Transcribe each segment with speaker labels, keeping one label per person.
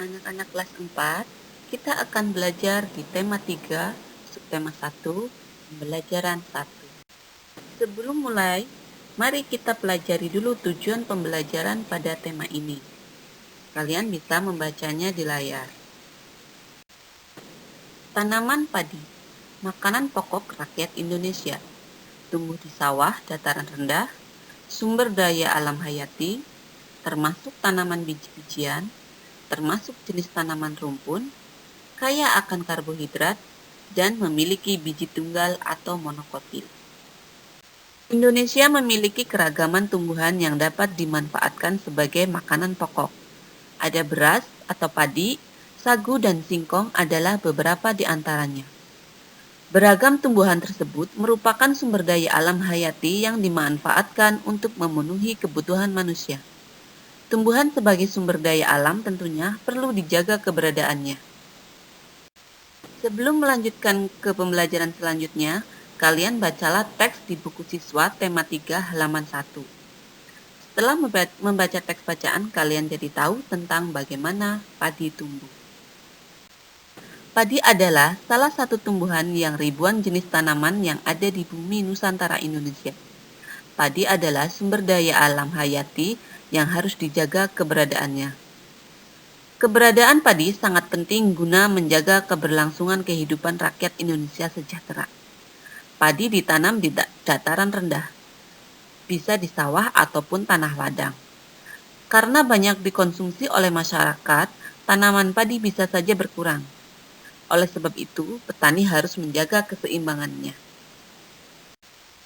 Speaker 1: Anak-anak kelas 4, kita akan belajar di tema 3, subtema 1, pembelajaran 1. Sebelum mulai, mari kita pelajari dulu tujuan pembelajaran pada tema ini. Kalian bisa membacanya di layar. Tanaman padi, makanan pokok rakyat Indonesia, tumbuh di sawah dataran rendah, sumber daya alam hayati, termasuk tanaman biji-bijian, termasuk jenis tanaman rumpun, kaya akan karbohidrat, dan memiliki biji tunggal atau monokotil. Indonesia memiliki keragaman tumbuhan yang dapat dimanfaatkan sebagai makanan pokok. Ada beras atau padi, sagu dan singkong adalah beberapa di antaranya. Beragam tumbuhan tersebut merupakan sumber daya alam hayati yang dimanfaatkan untuk memenuhi kebutuhan manusia. Tumbuhan sebagai sumber daya alam tentunya perlu dijaga keberadaannya. Sebelum melanjutkan ke pembelajaran selanjutnya, kalian bacalah teks di buku siswa tema 3 halaman 1. Setelah membaca teks bacaan, kalian jadi tahu tentang bagaimana padi tumbuh. Padi adalah salah satu tumbuhan yang ribuan jenis tanaman yang ada di bumi Nusantara Indonesia. Padi adalah sumber daya alam hayati yang harus dijaga keberadaannya. Keberadaan padi sangat penting guna menjaga keberlangsungan kehidupan rakyat Indonesia sejahtera. Padi ditanam di dataran rendah, bisa di sawah ataupun tanah ladang. Karena banyak dikonsumsi oleh masyarakat, tanaman padi bisa saja berkurang. Oleh sebab itu, petani harus menjaga keseimbangannya.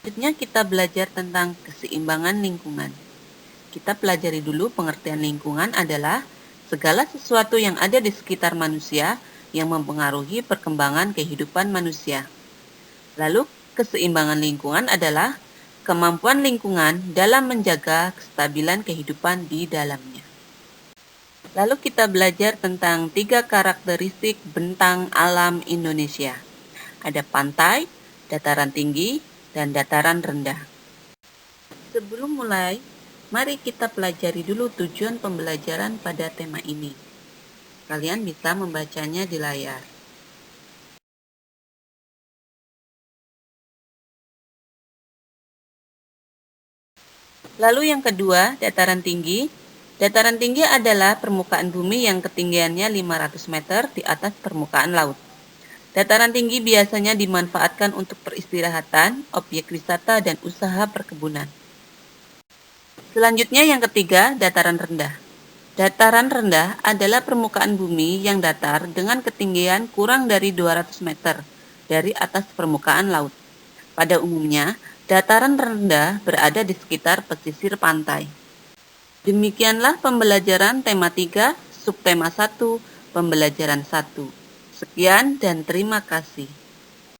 Speaker 1: Selanjutnya kita belajar tentang keseimbangan lingkungan. Kita pelajari dulu pengertian lingkungan adalah segala sesuatu yang ada di sekitar manusia yang mempengaruhi perkembangan kehidupan manusia. Lalu, keseimbangan lingkungan adalah kemampuan lingkungan dalam menjaga kestabilan kehidupan di dalamnya. Lalu kita belajar tentang 3 karakteristik bentang alam Indonesia. Ada pantai, dataran tinggi, dan dataran rendah. Sebelum mulai, mari kita pelajari dulu tujuan pembelajaran pada tema ini. Kalian bisa membacanya di layar. Lalu yang kedua, dataran tinggi. Dataran tinggi adalah permukaan bumi yang ketinggiannya 500 meter di atas permukaan laut. Dataran tinggi biasanya dimanfaatkan untuk peristirahatan, objek wisata, dan usaha perkebunan. Selanjutnya yang ketiga, dataran rendah. Dataran rendah adalah permukaan bumi yang datar dengan ketinggian kurang dari 200 meter dari atas permukaan laut. Pada umumnya, dataran rendah berada di sekitar pesisir pantai. Demikianlah pembelajaran tema 3, subtema 1, pembelajaran 1. Sekian dan terima kasih.